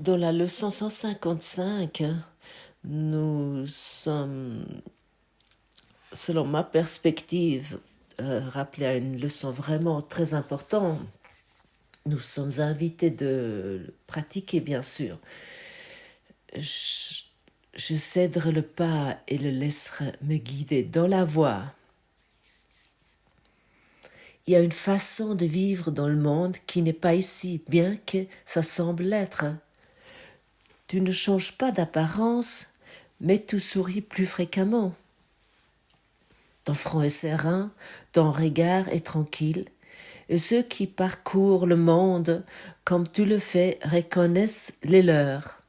Dans la leçon 155, nous sommes, selon ma perspective, rappelés à une leçon vraiment très importante. Nous sommes invités de le pratiquer, bien sûr. Je céderai le pas et le laisserai me guider dans la voie. Il y a une façon de vivre dans le monde qui n'est pas ici, bien que ça semble l'être. Tu ne changes pas d'apparence, mais tu souris plus fréquemment. Ton front est serein, ton regard est tranquille, et ceux qui parcourent le monde comme tu le fais reconnaissent les leurs.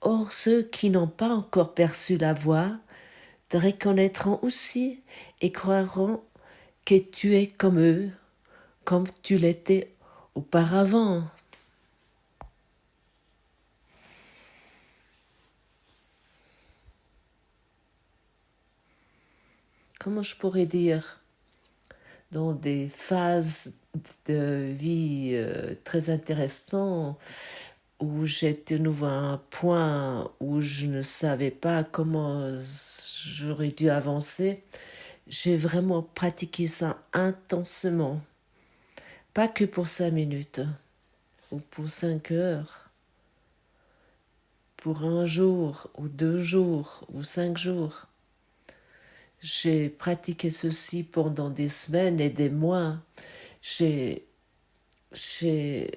Or ceux qui n'ont pas encore perçu la voie te reconnaîtront aussi et croiront que tu es comme eux, comme tu l'étais auparavant. Comment je pourrais dire, dans des phases de vie très intéressantes où j'étais de nouveau à un point où je ne savais pas comment j'aurais dû avancer, j'ai vraiment pratiqué ça intensément. Pas que pour 5 minutes ou pour 5 heures, pour un jour ou 2 jours ou 5 jours. J'ai pratiqué ceci pendant des semaines et des mois. J'ai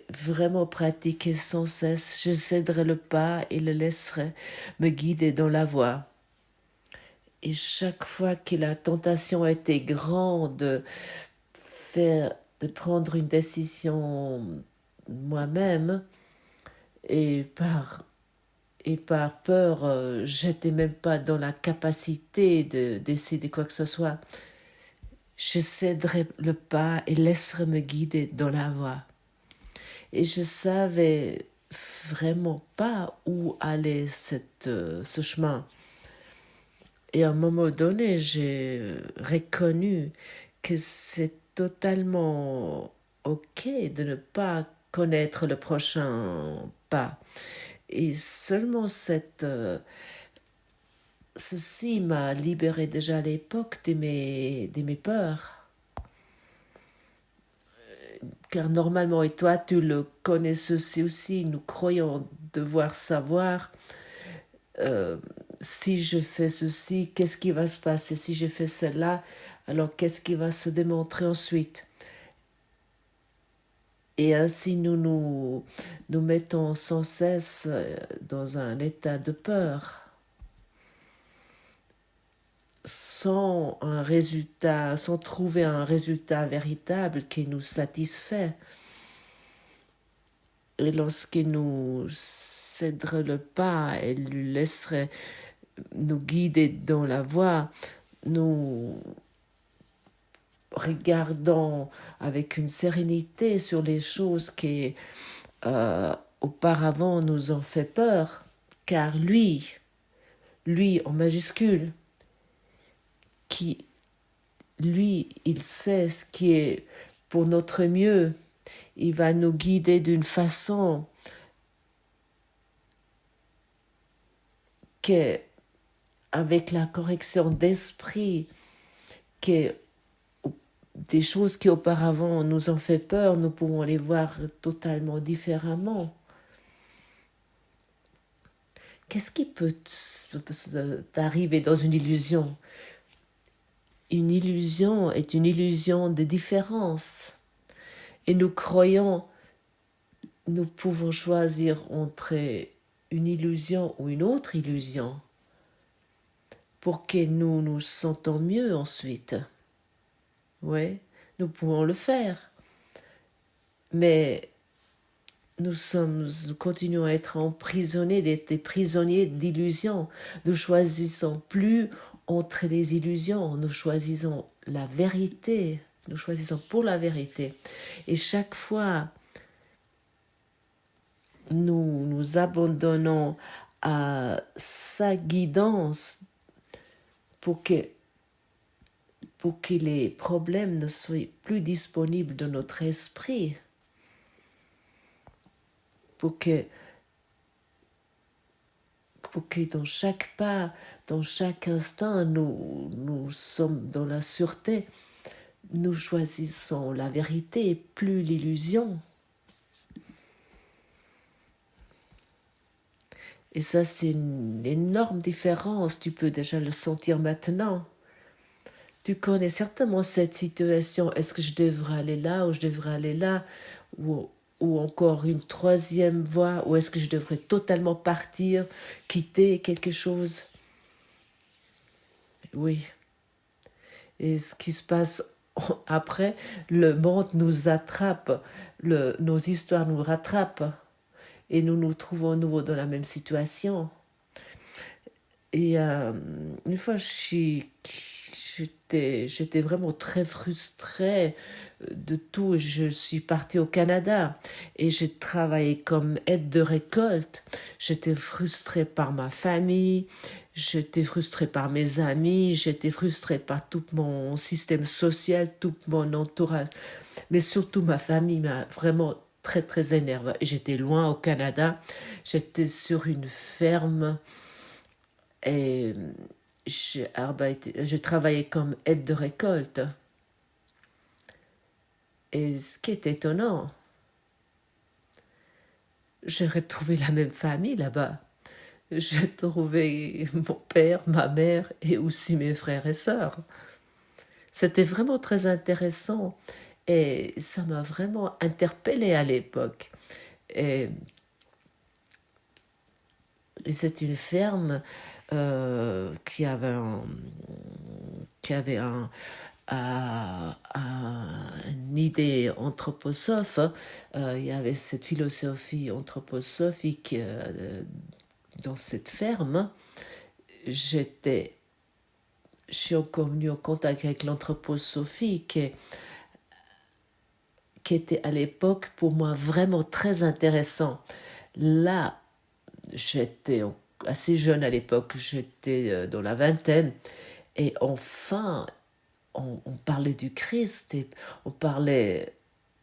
vraiment pratiqué sans cesse. Je céderai le pas et le laisserai me guider dans la voie. Et chaque fois que la tentation était grande de prendre une décision moi-même, et par peur, j'étais même pas dans la capacité de décider quoi que ce soit. Je céderai le pas et laisserai me guider dans la voie. Et je savais vraiment pas où allait ce chemin. Et à un moment donné, j'ai reconnu que c'est totalement ok de ne pas connaître le prochain pas. Et seulement ceci m'a libéré déjà à l'époque de mes peurs. Car normalement, et toi, tu le connais ceci aussi, nous croyons devoir savoir si je fais ceci, qu'est-ce qui va se passer? Si je fais cela, alors qu'est-ce qui va se démontrer ensuite? Et ainsi nous mettons sans cesse dans un état de peur, sans trouver un résultat véritable qui nous satisfait. Et lorsqu'il nous céderait le pas et lui laisserait nous guider dans la voie, nous regardons avec une sérénité sur les choses qui auparavant nous ont fait peur, car lui en majuscule, il sait ce qui est pour notre mieux. Il va nous guider d'une façon que, avec la correction d'esprit, que des choses qui auparavant nous ont fait peur, nous pouvons les voir totalement différemment. Qu'est-ce qui peut t'arriver dans une illusion? Une illusion est une illusion de différence. Et nous croyons, nous pouvons choisir entre une illusion ou une autre illusion pour que nous nous sentons mieux ensuite. Oui, nous pouvons le faire. Mais nous continuons à être emprisonnés, des prisonniers d'illusions. Nous choisissons plus entre les illusions, nous choisissons la vérité. Nous choisissons pour la vérité. Et chaque fois, nous nous abandonnons à sa guidance pour que les problèmes ne soient plus disponibles dans notre esprit, pour que, pour que dans chaque pas, dans chaque instant, nous sommes dans la sûreté. Nous choisissons la vérité et plus l'illusion. Et ça, c'est une énorme différence. Tu peux déjà le sentir maintenant. Tu connais certainement cette situation. Est-ce que je devrais aller là ou je devrais aller là? Ou encore une troisième voie? Ou est-ce que je devrais totalement partir, quitter quelque chose? Oui. Et ce qui se passe après, le monde nous attrape, nos histoires nous rattrapent et nous nous trouvons à nouveau dans la même situation. Et une fois, j'étais vraiment très frustrée de tout. Je suis partie au Canada et j'ai travaillé comme aide de récolte. J'étais frustrée par ma famille, j'étais frustrée par mes amis, j'étais frustrée par tout mon système social, tout mon entourage. Mais surtout ma famille m'a vraiment très très énervée. J'étais loin au Canada, j'étais sur une ferme et je travaillais comme aide de récolte. Et ce qui est étonnant, j'ai retrouvé la même famille là-bas. J'ai trouvé mon père, ma mère et aussi mes frères et sœurs. C'était vraiment très intéressant et ça m'a vraiment interpellée à l'époque. Et c'est une ferme qui avait une idée anthroposophe. Il y avait cette philosophie anthroposophique dans cette ferme. Je suis encore venue en contact avec l'anthroposophie qui était à l'époque pour moi vraiment très intéressant. Là, j'étais assez jeune à l'époque, j'étais dans la vingtaine, et enfin, on parlait du Christ, et on parlait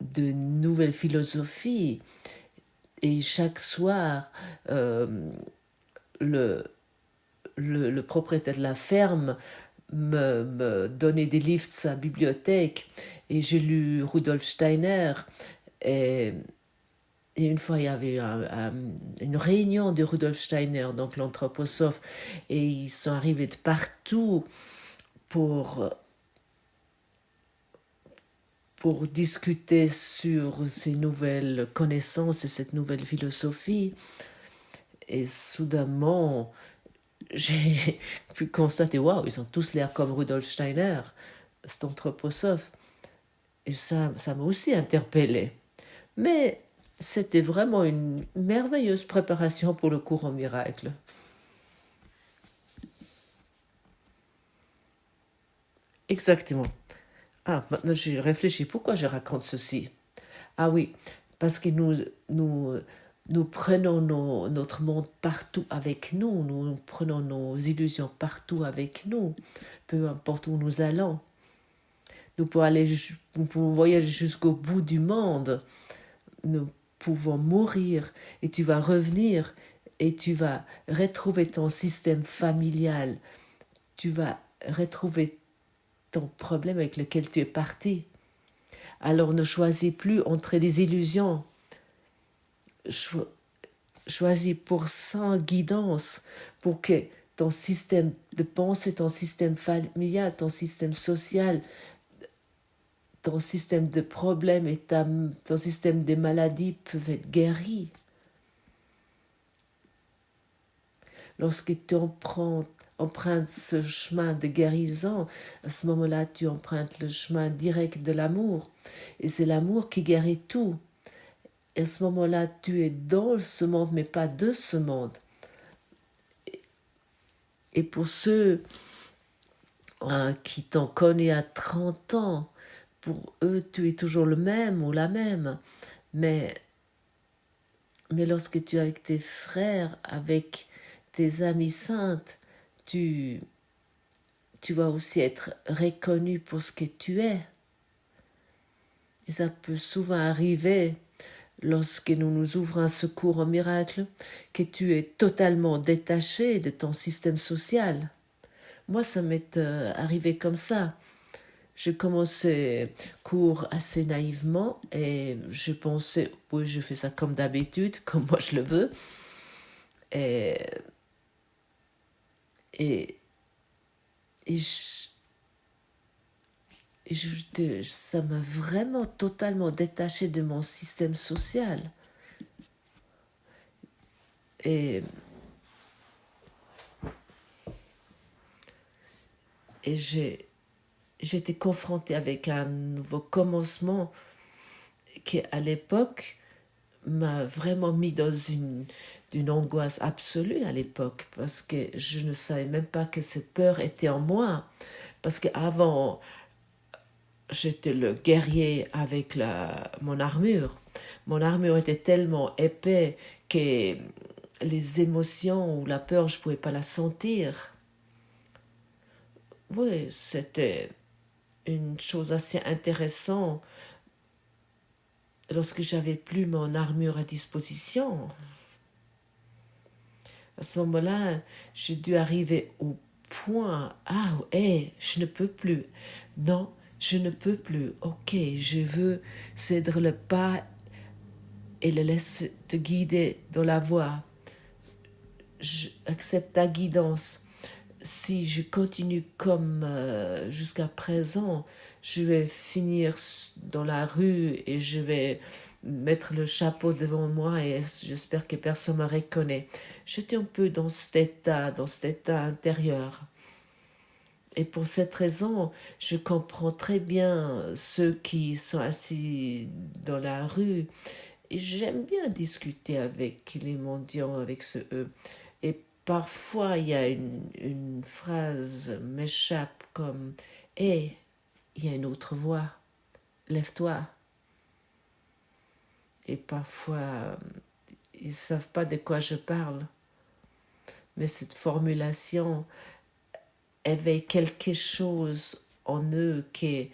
de nouvelles philosophies, et chaque soir, le propriétaire de la ferme me donnait des livres de sa bibliothèque, et j'ai lu Rudolf Steiner, et une fois, il y avait une réunion de Rudolf Steiner, donc l'anthroposophe, et ils sont arrivés de partout pour discuter sur ces nouvelles connaissances et cette nouvelle philosophie. Et soudainement, j'ai pu constater, waouh, ils ont tous l'air comme Rudolf Steiner, cet anthroposophe. Et ça m'a aussi interpellée. Mais c'était vraiment une merveilleuse préparation pour le cours en miracle. Exactement. Ah, maintenant je réfléchis, pourquoi je raconte ceci? Ah oui, parce que nous prenons notre monde partout avec nous, nous prenons nos illusions partout avec nous, peu importe où nous allons. Nous pouvons voyager jusqu'au bout du monde, nous pouvons mourir et tu vas revenir et tu vas retrouver ton système familial, tu vas retrouver ton problème avec lequel tu es parti. Alors ne choisis plus entre des illusions. Choisis pour sans guidance, pour que ton système de pensée, ton système familial, ton système social, ton système de problèmes et ton système de maladies peuvent être guéris. Lorsque tu empruntes ce chemin de guérison, à ce moment-là, tu empruntes le chemin direct de l'amour. Et c'est l'amour qui guérit tout. Et à ce moment-là, tu es dans ce monde, mais pas de ce monde. Et pour ceux qui t'ont connu à 30 ans, pour eux, tu es toujours le même ou la même. Mais lorsque tu es avec tes frères, avec tes amis saintes, tu vas aussi être reconnu pour ce que tu es. Et ça peut souvent arriver lorsque nous nous ouvrons un secours en miracle, que tu es totalement détaché de ton système social. Moi, ça m'est arrivé comme ça. J'ai commencé cours assez naïvement et je pensais, oui, je fais ça comme d'habitude, comme moi je le veux. Et, et, et, je, ça m'a vraiment totalement détaché de mon système social. Et, et j'étais confrontée avec un nouveau commencement qui, à l'époque, m'a vraiment mis dans une angoisse absolue à l'époque, parce que je ne savais même pas que cette peur était en moi. Parce qu'avant, j'étais le guerrier avec mon armure. Mon armure était tellement épais que les émotions ou la peur, je ne pouvais pas la sentir. Oui, c'était une chose assez intéressante lorsque j'avais plus mon armure à disposition. À ce moment-là, j'ai dû arriver au point, ah, hey, je ne peux plus. Non, je ne peux plus. Ok, je veux céder le pas et le laisse te guider dans la voie. J'accepte ta guidance. Si je continue comme jusqu'à présent, je vais finir dans la rue et je vais mettre le chapeau devant moi et j'espère que personne me reconnaît. J'étais un peu dans cet état intérieur. Et pour cette raison, je comprends très bien ceux qui sont assis dans la rue. Et j'aime bien discuter avec les mendiants, avec ceux eux. Et parfois, il y a une phrase m'échappe comme « Hé, il y a une autre voie, lève-toi ». Et parfois, ils ne savent pas de quoi je parle. Mais cette formulation éveille quelque chose en eux qui,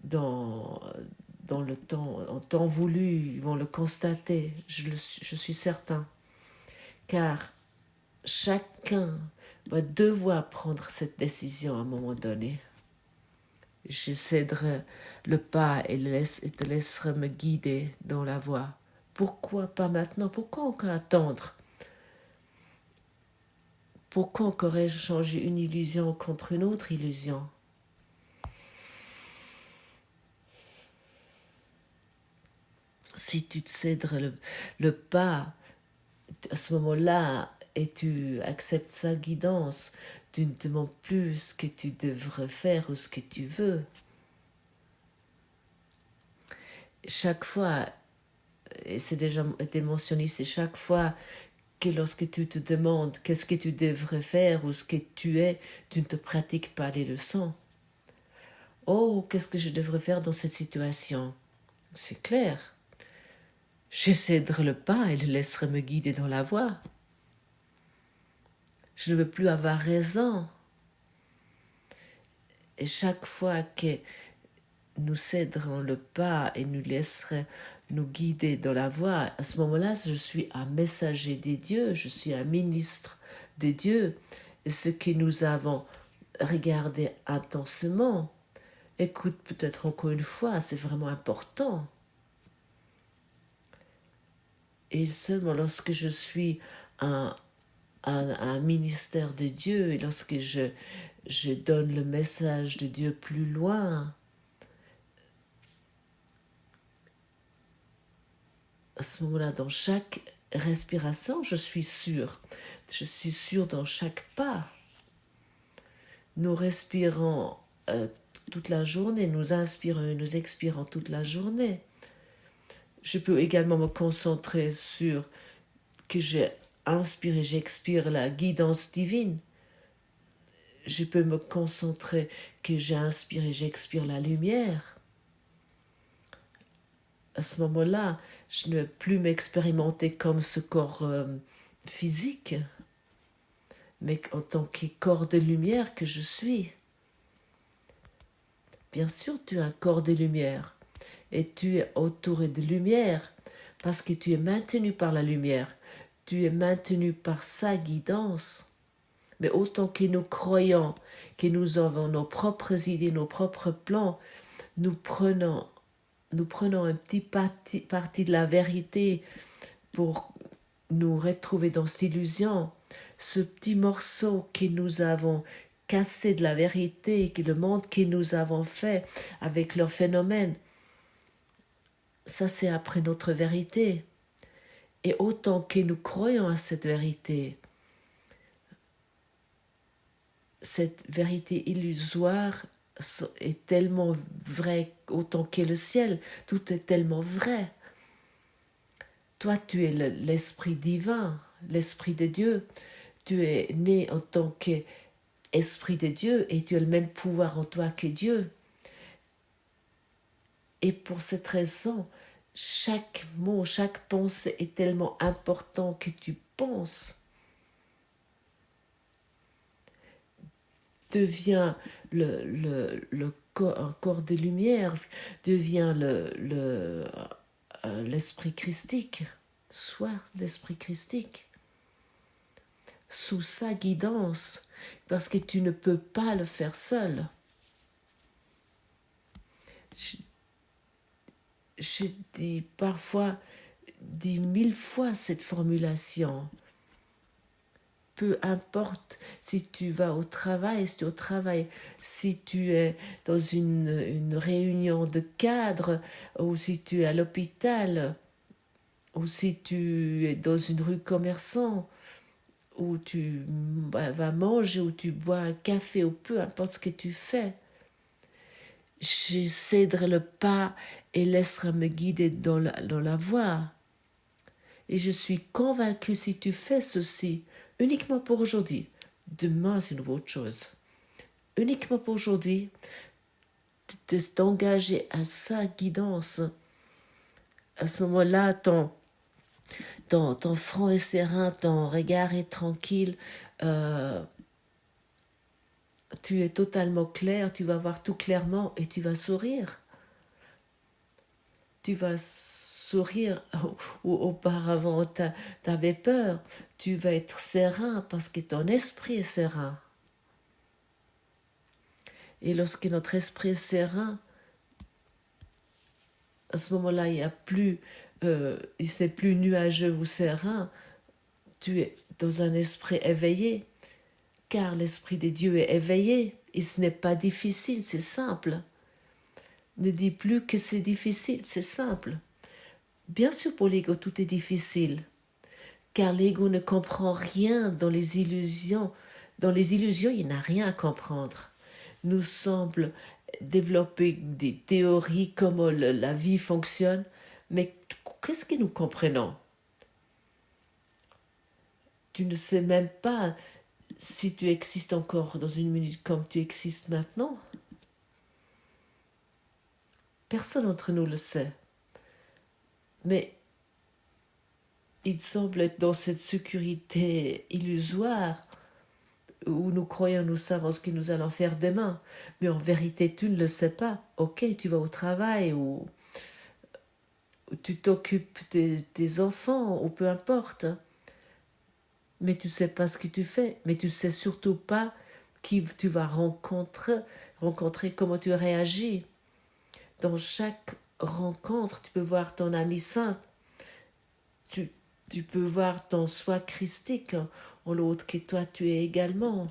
dans le temps, en temps voulu, ils vont le constater. Je suis certain. Car chacun va devoir prendre cette décision à un moment donné. Je céderai le pas et te laisserai me guider dans la voie. Pourquoi pas maintenant? Pourquoi encore attendre? Pourquoi encore ai-je changé une illusion contre une autre illusion? Si tu te cèdes le pas, à ce moment-là, et tu acceptes sa guidance, tu ne te demandes plus ce que tu devrais faire ou ce que tu veux. Chaque fois, et c'est déjà été mentionné, c'est chaque fois que lorsque tu te demandes qu'est-ce que tu devrais faire ou ce que tu es, tu ne te pratiques pas les leçons. Oh, qu'est-ce que je devrais faire dans cette situation? C'est clair. Je céderai le pas et le laisserai me guider dans la voie. Je ne veux plus avoir raison. Et chaque fois que nous céderons le pas et nous laisserons nous guider dans la voie, à ce moment-là, je suis un messager des dieux, je suis un ministre des dieux. Et ce que nous avons regardé intensément, écoute peut-être encore une fois, c'est vraiment important. Et seulement lorsque je suis un ministère de Dieu et lorsque je donne le message de Dieu plus loin, à ce moment-là, dans chaque respiration, je suis sûre dans chaque pas. Nous respirons toute la journée, nous inspirons et nous expirons toute la journée. Je peux également me concentrer sur que j'ai inspiré, j'expire la guidance divine. Je peux me concentrer que j'ai inspiré, j'expire la lumière. À ce moment-là, je ne vais plus m'expérimenter comme ce corps physique, mais en tant que corps de lumière que je suis. Bien sûr, tu es un corps de lumière et tu es entouré de lumière. parce que tu es maintenu par la lumière, tu es maintenu par sa guidance. Mais autant que nous croyons que nous avons nos propres idées, nos propres plans, nous prenons un petit parti de la vérité pour nous retrouver dans cette illusion. Ce petit morceau que nous avons cassé de la vérité, que le monde que nous avons fait avec leurs phénomènes, ça c'est après notre vérité. Et autant que nous croyons à cette vérité illusoire est tellement vraie autant qu'est le ciel. Tout est tellement vrai. Toi, tu es l'esprit divin, l'esprit de Dieu. Tu es né en tant qu'esprit de Dieu et tu as le même pouvoir en toi que Dieu. Et pour cette raison, chaque mot, chaque pensée est tellement important que tu penses. Devient un corps de lumière, devient l'esprit christique, soit l'esprit christique, sous sa guidance, parce que tu ne peux pas le faire seul. Je dis parfois, dis 1000 fois cette formulation. Peu importe si tu vas au travail, si tu es dans une réunion de cadres, ou si tu es à l'hôpital, ou si tu es dans une rue commerçant, où tu vas manger, ou tu bois un café, ou peu importe ce que tu fais. Je céderai le pas et laisserai me guider dans la voie. Et je suis convaincue, si tu fais ceci, uniquement pour aujourd'hui, demain c'est une autre chose, uniquement pour aujourd'hui, de t'engager à sa guidance. À ce moment-là, ton front est serein, ton regard est tranquille, tu es totalement clair, tu vas voir tout clairement et tu vas sourire. Tu vas sourire où auparavant tu avais peur. Tu vas être serein parce que ton esprit est serein. Et lorsque notre esprit est serein, à ce moment-là, il n'y a plus, c'est plus nuageux ou serein. Tu es dans un esprit éveillé, car l'esprit de Dieu est éveillé. Et ce n'est pas difficile, c'est simple. Ne dis plus que c'est difficile, c'est simple. Bien sûr, pour l'ego, tout est difficile, car l'ego ne comprend rien dans les illusions. Dans les illusions, il n'a rien à comprendre. Nous semble développer des théories comment la vie fonctionne, mais qu'est-ce que nous comprenons? Tu ne sais même pas si tu existes encore dans une minute comme tu existes maintenant. Personne d'entre nous le sait. Mais il semble être dans cette sécurité illusoire où nous croyons, nous savons ce que nous allons faire demain. Mais en vérité, tu ne le sais pas. Ok, tu vas au travail ou tu t'occupes des enfants ou peu importe. Mais tu ne sais pas ce que tu fais. Mais tu ne sais surtout pas qui tu vas rencontrer, comment tu réagis. Dans chaque rencontre, tu peux voir ton ami saint. Tu peux voir ton soi christique en l'autre que toi tu es également.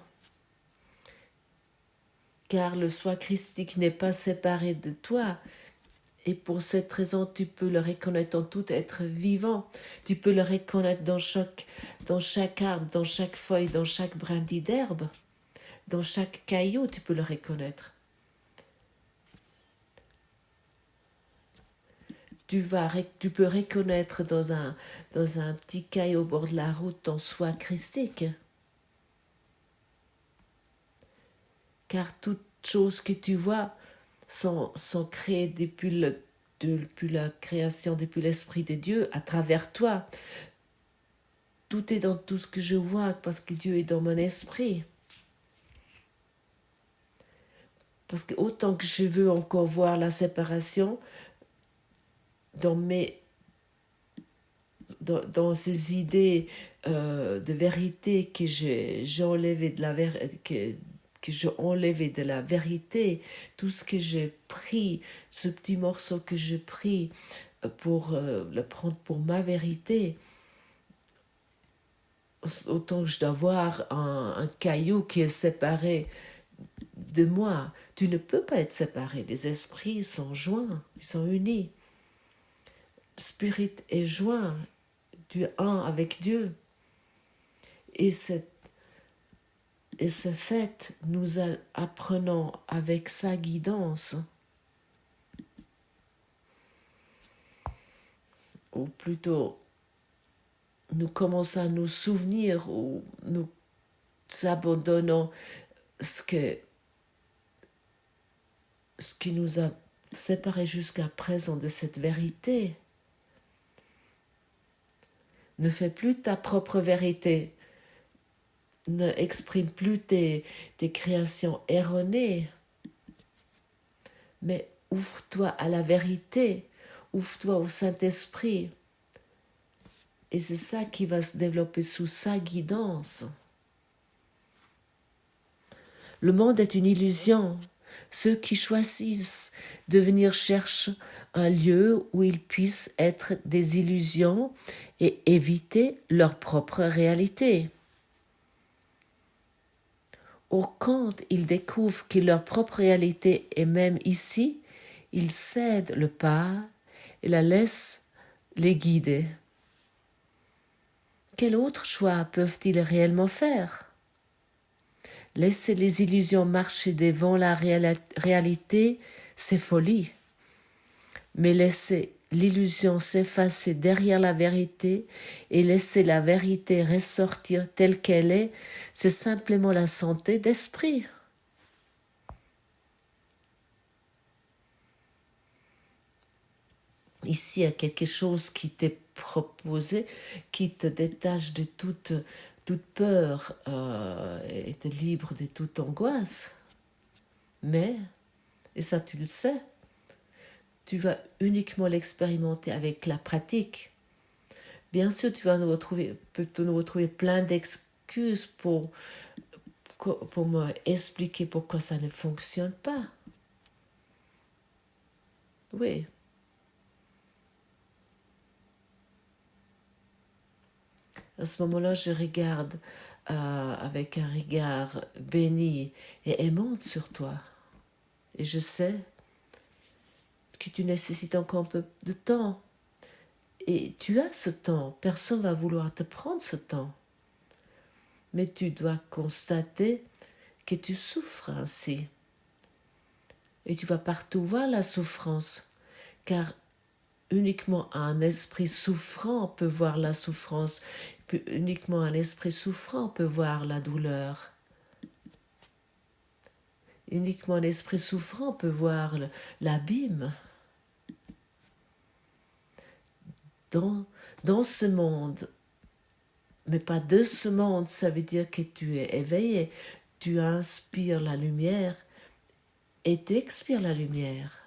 Car le soi christique n'est pas séparé de toi. Et pour cette raison, tu peux le reconnaître en tout être vivant. Tu peux le reconnaître dans chaque arbre, dans chaque feuille, dans chaque brindille d'herbe. Dans chaque caillou, tu peux le reconnaître. Tu peux reconnaître dans un petit caillou au bord de la route ton soi christique. Car toutes choses que tu vois sont créées depuis la création, depuis l'Esprit de Dieu, à travers toi. Tout est dans tout ce que je vois parce que Dieu est dans mon esprit. Parce que autant que je veux encore voir la séparation, dans mes dans ces idées de vérité j'ai enlevé que j'ai enlevé de la vérité, tout ce que j'ai pris, ce petit morceau que j'ai pris pour le prendre pour ma vérité, autant que je dois voir un caillou qui est séparé de moi. Tu ne peux pas être séparé. Les esprits sont joints, ils sont unis. Spirit est joint, tu es un avec Dieu. Et ce fait, nous apprenons avec sa guidance, ou plutôt, nous commençons à nous souvenir ou nous abandonnons ce qui nous a séparés jusqu'à présent de cette vérité. Ne fais plus ta propre vérité. Ne exprime plus tes créations erronées. Mais ouvre-toi à la vérité. Ouvre-toi au Saint-Esprit. Et c'est ça qui va se développer sous sa guidance. Le monde est une illusion. Ceux qui choisissent de venir chercher un lieu où ils puissent être des illusions et éviter leur propre réalité. Or, quand ils découvrent que leur propre réalité est même ici, ils cèdent le pas et la laissent les guider. Quel autre choix peuvent-ils réellement faire ? Laisser les illusions marcher devant la réalité, c'est folie. Mais laisser l'illusion s'effacer derrière la vérité et laisser la vérité ressortir telle qu'elle est, c'est simplement la santé d'esprit. Ici, il y a quelque chose qui t'est proposé, qui te détache de toute peur et te libre de toute angoisse. Mais, et ça tu le sais, tu vas uniquement l'expérimenter avec la pratique. Bien sûr, tu vas nous retrouver plein d'excuses pour m'expliquer pourquoi ça ne fonctionne pas. Oui. À ce moment-là, je regarde avec un regard béni et aimant sur toi. Et je sais que tu nécessites encore un peu de temps. Et tu as ce temps. Personne ne va vouloir te prendre ce temps. Mais tu dois constater que tu souffres ainsi. Et tu vas partout voir la souffrance. Car uniquement un esprit souffrant peut voir la souffrance. Uniquement un esprit souffrant peut voir la douleur. Uniquement un esprit souffrant peut voir l'abîme. Dans ce monde, mais pas de ce monde, ça veut dire que tu es éveillé, tu inspires la lumière et tu expires la lumière.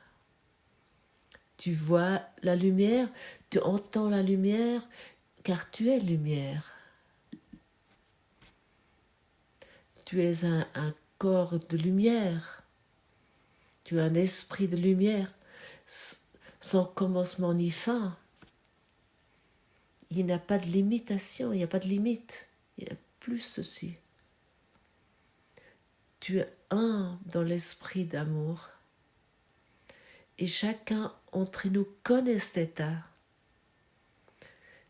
Tu vois la lumière, tu entends la lumière, car tu es lumière. Tu es un corps de lumière. Tu es un esprit de lumière, sans commencement ni fin. Il n'y a pas de limitation, il n'y a pas de limite. Il y a plus ceci. Tu es un dans l'esprit d'amour. Et chacun entre nous connaît cet état.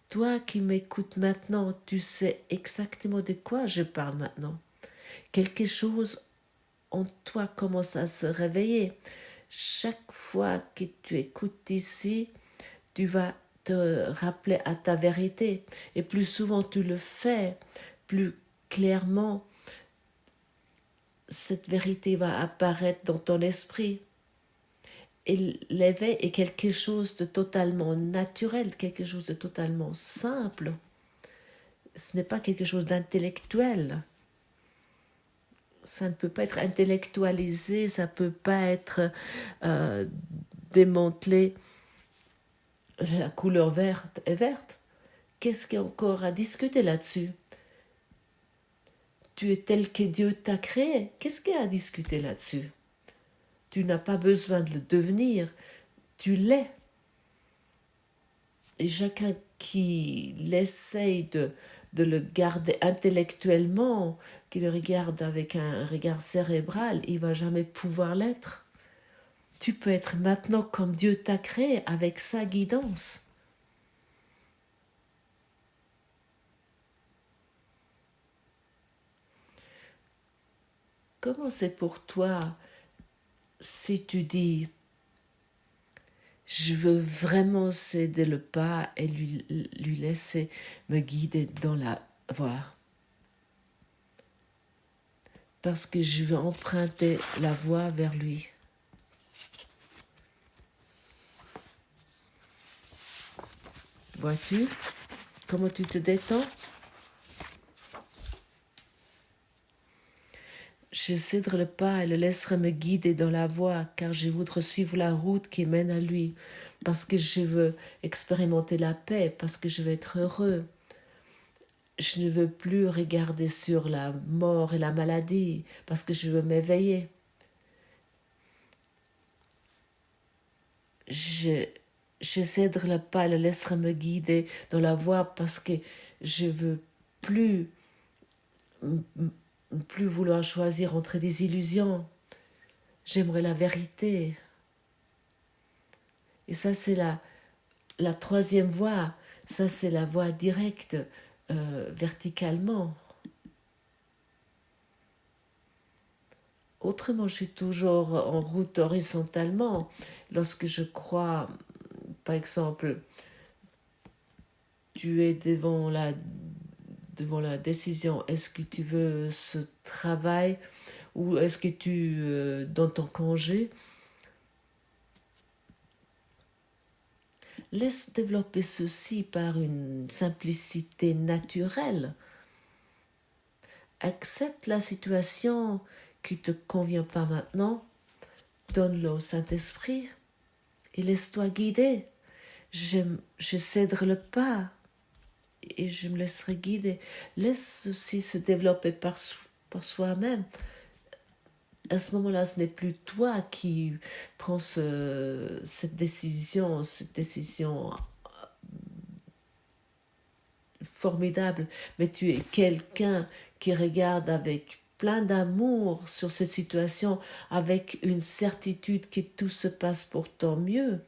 Toi qui m'écoutes maintenant, tu sais exactement de quoi je parle maintenant. Quelque chose en toi commence à se réveiller. Chaque fois que tu écoutes ici, tu vas te rappeler à ta vérité. Et plus souvent tu le fais, plus clairement cette vérité va apparaître dans ton esprit. Et l'éveil est quelque chose de totalement naturel, quelque chose de totalement simple. Ce n'est pas quelque chose d'intellectuel. Ça ne peut pas être intellectualisé, ça ne peut pas être démantelé. La couleur verte est verte. qu'est-ce qu'il y a encore à discuter là-dessus? Tu es tel que Dieu t'a créé. Qu'est-ce qu'il y a à discuter là-dessus? Tu n'as pas besoin de le devenir. Tu l'es. Et chacun qui l'essaye de le garder intellectuellement, qui le regarde avec un regard cérébral, il ne va jamais pouvoir l'être. Tu peux être maintenant comme Dieu t'a créé, avec sa guidance. Comment c'est pour toi si tu dis je veux vraiment céder le pas et lui laisser me guider dans la voie, parce que je veux emprunter la voie vers lui. Vois-tu comment tu te détends? Je céderai le pas et le laisserai me guider dans la voie, car je voudrais suivre la route qui mène à lui, parce que je veux expérimenter la paix, parce que je veux être heureux. Je ne veux plus regarder sur la mort et la maladie, parce que je veux m'éveiller. Je céderai le pas et le laisserai me guider dans la voie, parce que je veux plus vouloir choisir entre des illusions. J'aimerais la vérité. Et ça, c'est la troisième voie. Ça, c'est la voie directe, verticalement. Autrement, je suis toujours en route horizontalement. Lorsque je crois, par exemple, tu es devant la décision, est-ce que tu veux ce travail ou est-ce que tu, dans ton congé, laisse développer ceci par une simplicité naturelle. Accepte la situation qui ne te convient pas maintenant, donne-le au Saint-Esprit et laisse-toi guider. Je céderai le pas et je me laisserai guider. Laisse ceci se développer par soi-même. À ce moment-là, ce n'est plus toi qui prends cette décision formidable, mais tu es quelqu'un qui regarde avec plein d'amour sur cette situation, avec une certitude que tout se passe pour ton mieux,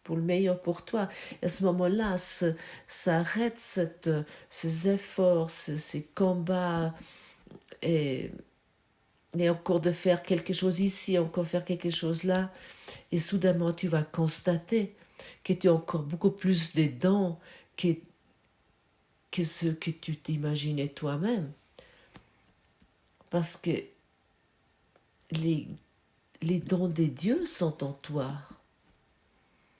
pour le meilleur pour toi. Et à ce moment-là, s'arrête ces efforts, ces combats, et encore de faire quelque chose ici, encore faire quelque chose là, et soudainement tu vas constater que tu as encore beaucoup plus de dons que ce que tu t'imaginais toi-même. Parce que les dons de Dieu sont en toi.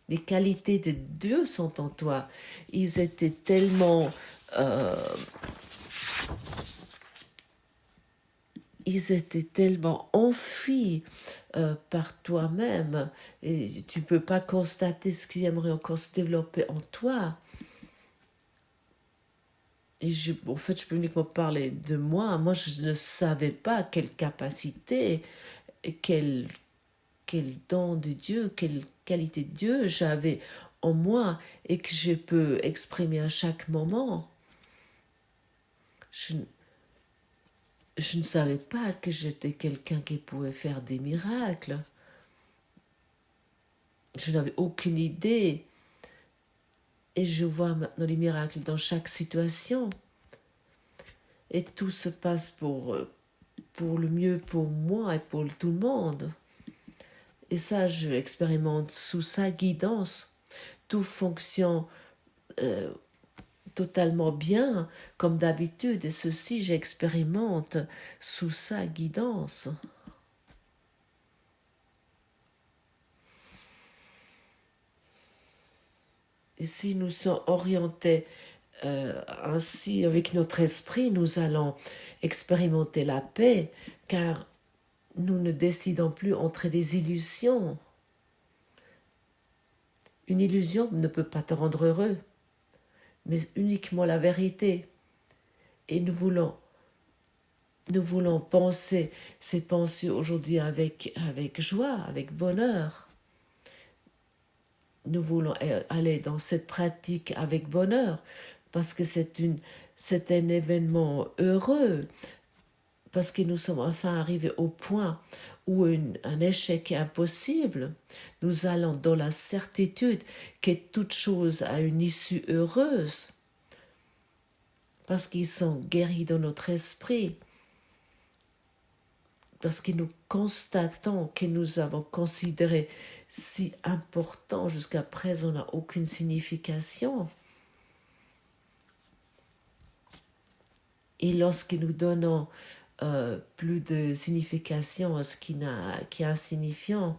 Les qualités de Dieu sont en toi. Ils étaient tellement... enfuis par toi-même, et tu ne peux pas constater ce qui aimerait encore se développer en toi. Et en fait, je peux uniquement parler de moi. Moi, je ne savais pas quelle capacité, quel don de Dieu, quelle qualité de Dieu j'avais en moi et que je peux exprimer à chaque moment. Je ne savais pas que j'étais quelqu'un qui pouvait faire des miracles. Je n'avais aucune idée. Et je vois maintenant les miracles dans chaque situation. Et tout se passe pour le mieux pour moi et pour tout le monde. Et ça, je expérimente sous sa guidance. Tout fonctionne totalement bien, comme d'habitude. Et ceci, j'expérimente sous sa guidance. Et si nous sommes orientés ainsi avec notre esprit, nous allons expérimenter la paix, car nous ne décidons plus entre des illusions. Une illusion ne peut pas te rendre heureux. mais uniquement la vérité. Et nous voulons penser ces pensées aujourd'hui avec joie, avec bonheur. Nous voulons aller dans cette pratique avec bonheur parce que c'est un événement heureux, parce que nous sommes enfin arrivés au point où un échec est impossible. Nous allons dans la certitude que toute chose a une issue heureuse, parce qu'ils sont guéris dans notre esprit, parce que nous constatons que nous avons considéré si important jusqu'à présent n'a aucune signification. Et lorsque nous donnons plus de signification à ce qui est insignifiant,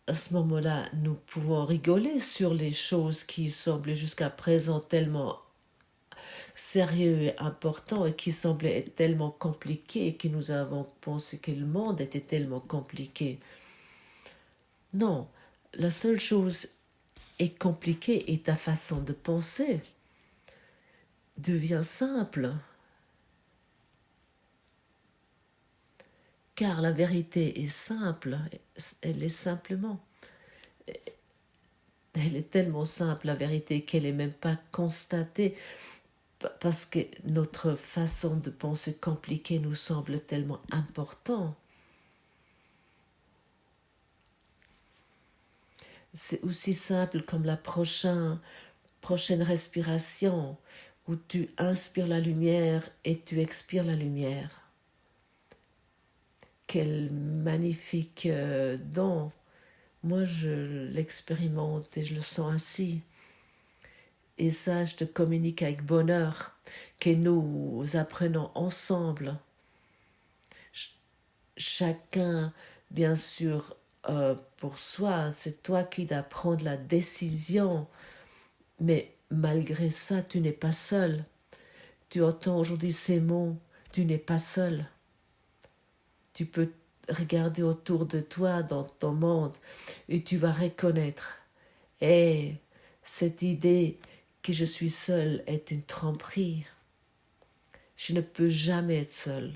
à ce moment-là, nous pouvons rigoler sur les choses qui semblaient jusqu'à présent tellement sérieux et importants et qui semblaient être tellement compliqués et que nous avons pensé que le monde était tellement compliqué. Non, la seule chose est compliquée et ta façon de penser devient simple. Car la vérité est simple, elle est simplement. Elle est tellement simple, la vérité, qu'elle n'est même pas constatée, parce que notre façon de penser compliquée nous semble tellement important. C'est aussi simple comme la prochaine respiration, où tu inspires la lumière et tu expires la lumière. Quel magnifique don! Moi, je l'expérimente et je le sens ainsi. Et ça, je te communique avec bonheur que nous apprenons ensemble. Chacun, bien sûr, pour soi, c'est toi qui dois prendre la décision. Mais malgré ça, tu n'es pas seul. Tu entends aujourd'hui ces mots, tu n'es pas seul. Tu peux regarder autour de toi dans ton monde et tu vas reconnaître. Et cette idée que je suis seul est une tromperie. Je ne peux jamais être seul,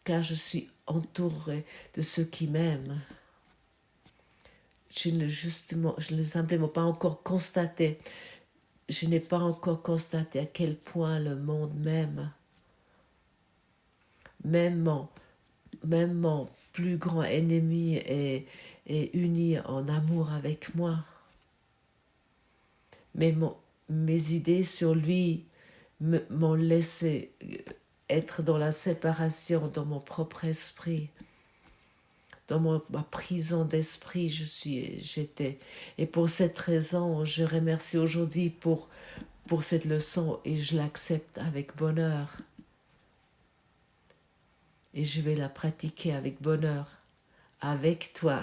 car je suis entouré de ceux qui m'aiment. Je n'ai simplement pas encore constaté. Je n'ai pas encore constaté à quel point le monde m'aime. Même mon plus grand ennemi est uni en amour avec moi. Mais mes idées sur lui m'ont laissé être dans la séparation, dans mon propre esprit. Dans ma prison d'esprit, j'étais. Et pour cette raison, je remercie aujourd'hui pour cette leçon et je l'accepte avec bonheur. Et je vais la pratiquer avec bonheur, avec toi.